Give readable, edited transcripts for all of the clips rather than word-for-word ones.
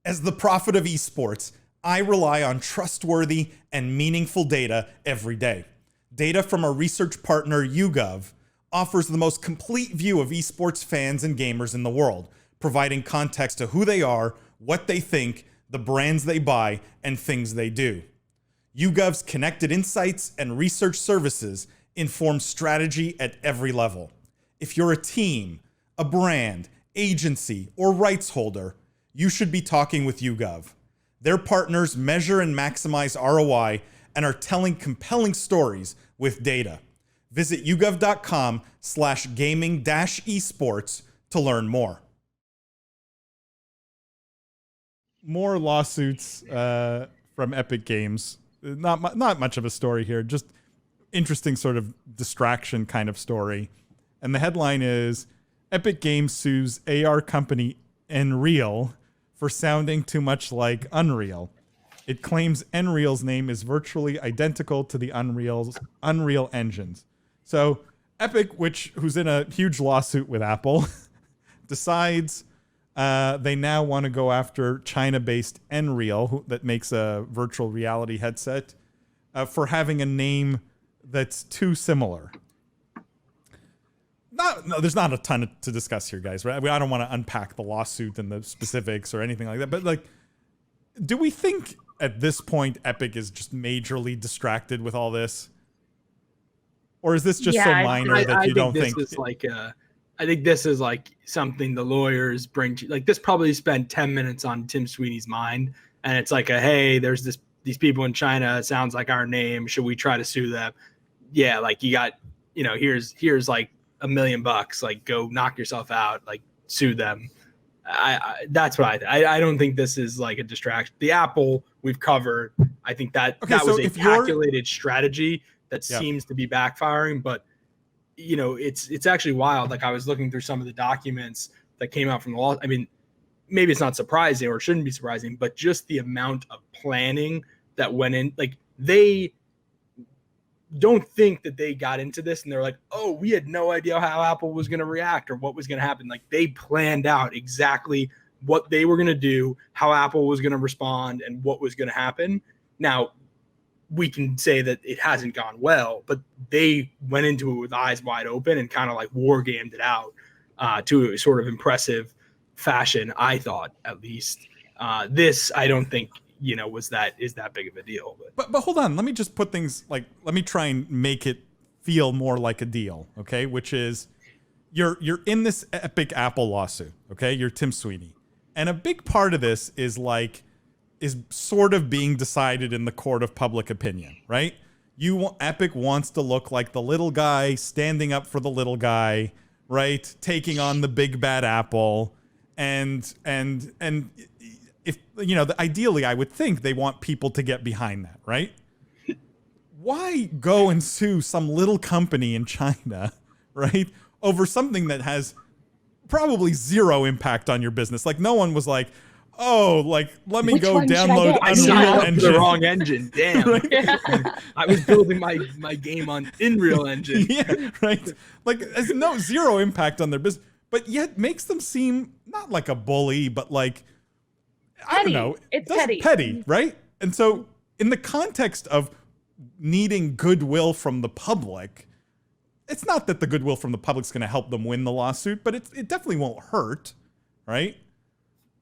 As the prophet of esports, I rely on trustworthy and meaningful data every day. Data from our research partner YouGov offers the most complete view of esports fans and gamers in the world, providing context to who they are, what they think, the brands they buy, and things they do. YouGov's connected insights and research services inform strategy at every level. If you're a team, a brand, agency, or rights holder, you should be talking with YouGov. Their partners measure and maximize ROI and are telling compelling stories with data. Visit yougov.com/gaming-esports to learn more. More lawsuits from Epic Games. Not much of a story here, just interesting sort of distraction kind of story. And the headline is, Epic Games sues AR company Nreal for sounding too much like Unreal. It claims Nreal's name is virtually identical to the Unreal engines. So Epic, who's in a huge lawsuit with Apple, decides they now want to go after China-based Nreal, that makes a virtual reality headset, for having a name that's too similar. No, there's not a ton to discuss here, guys, right? I mean, I don't want to unpack the lawsuit and the specifics or anything like that, but like, do we think at this point Epic is just majorly distracted with all this? Or is this just so minor that you don't think... I think this is like something the lawyers bring to, like, this probably spent 10 minutes on Tim Sweeney's mind, and it's like hey, there's these people in China, it sounds like our name, should we try to sue them? Yeah, like, you got, here's like $1 million, like, go knock yourself out, like, sue them. That's what I don't think this is like a distraction. The Apple we've covered. I think that was a calculated strategy that seems to be backfiring, but it's actually wild. Like, I was looking through some of the documents that came out from the law. I mean, maybe it's not surprising or shouldn't be surprising, but just the amount of planning that went in, like, they don't think that they got into this and they're like, oh, we had no idea how Apple was going to react or what was going to happen. Like, they planned out exactly what they were going to do, how Apple was going to respond, and what was going to happen. Now, we can say that it hasn't gone well, but they went into it with eyes wide open and kind of like war gamed it out to a sort of impressive fashion, I thought, at least. This, I don't think, is that big of a deal. But hold on, let me just put things, like, let me try and make it feel more like a deal, okay? Which is, you're in this Epic Apple lawsuit, okay? You're Tim Sweeney. And a big part of this is sort of being decided in the court of public opinion, right? Epic wants to look like the little guy standing up for the little guy, right? Taking on the big bad Apple. And if, ideally I would think they want people to get behind that, right? Why go and sue some little company in China, right? Over something that has probably zero impact on your business. Like, no one was like, oh, like, let me go download Unreal Engine. The wrong engine. Damn. Right? I was building my game on Nreal Engine. Yeah, right. Like, there's zero impact on their business, but yet makes them seem not like a bully, but like, I don't know. It's petty, right? And so in the context of needing goodwill from the public, it's not that the goodwill from the public's going to help them win the lawsuit, but it definitely won't hurt, right?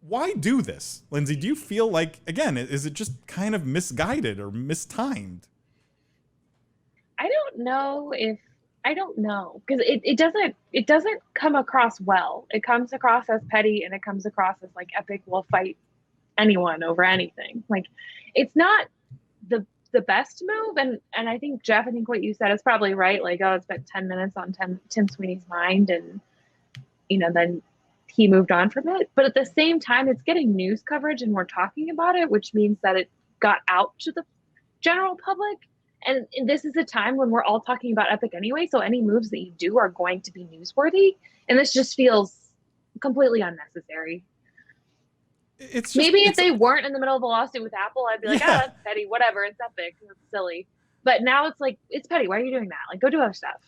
Why do this? Lindsay, do you feel like, again, is it just kind of misguided or mistimed? I don't know, because it doesn't come across well. It comes across as petty, and it comes across as like Epic will fight anyone over anything. Like, it's not the best move, and I think, Jeff, I think what you said is probably right. Like, oh, it's been 10 minutes on Tim Sweeney's mind, and then he moved on from it. But at the same time, it's getting news coverage and we're talking about it, which means that it got out to the general public. And this is a time when we're all talking about Epic anyway. So any moves that you do are going to be newsworthy. And this just feels completely unnecessary. Maybe if they weren't in the middle of a lawsuit with Apple, I'd be like, that's petty, whatever, it's Epic, it's silly. But now it's like, it's petty. Why are you doing that? Like, go do other stuff.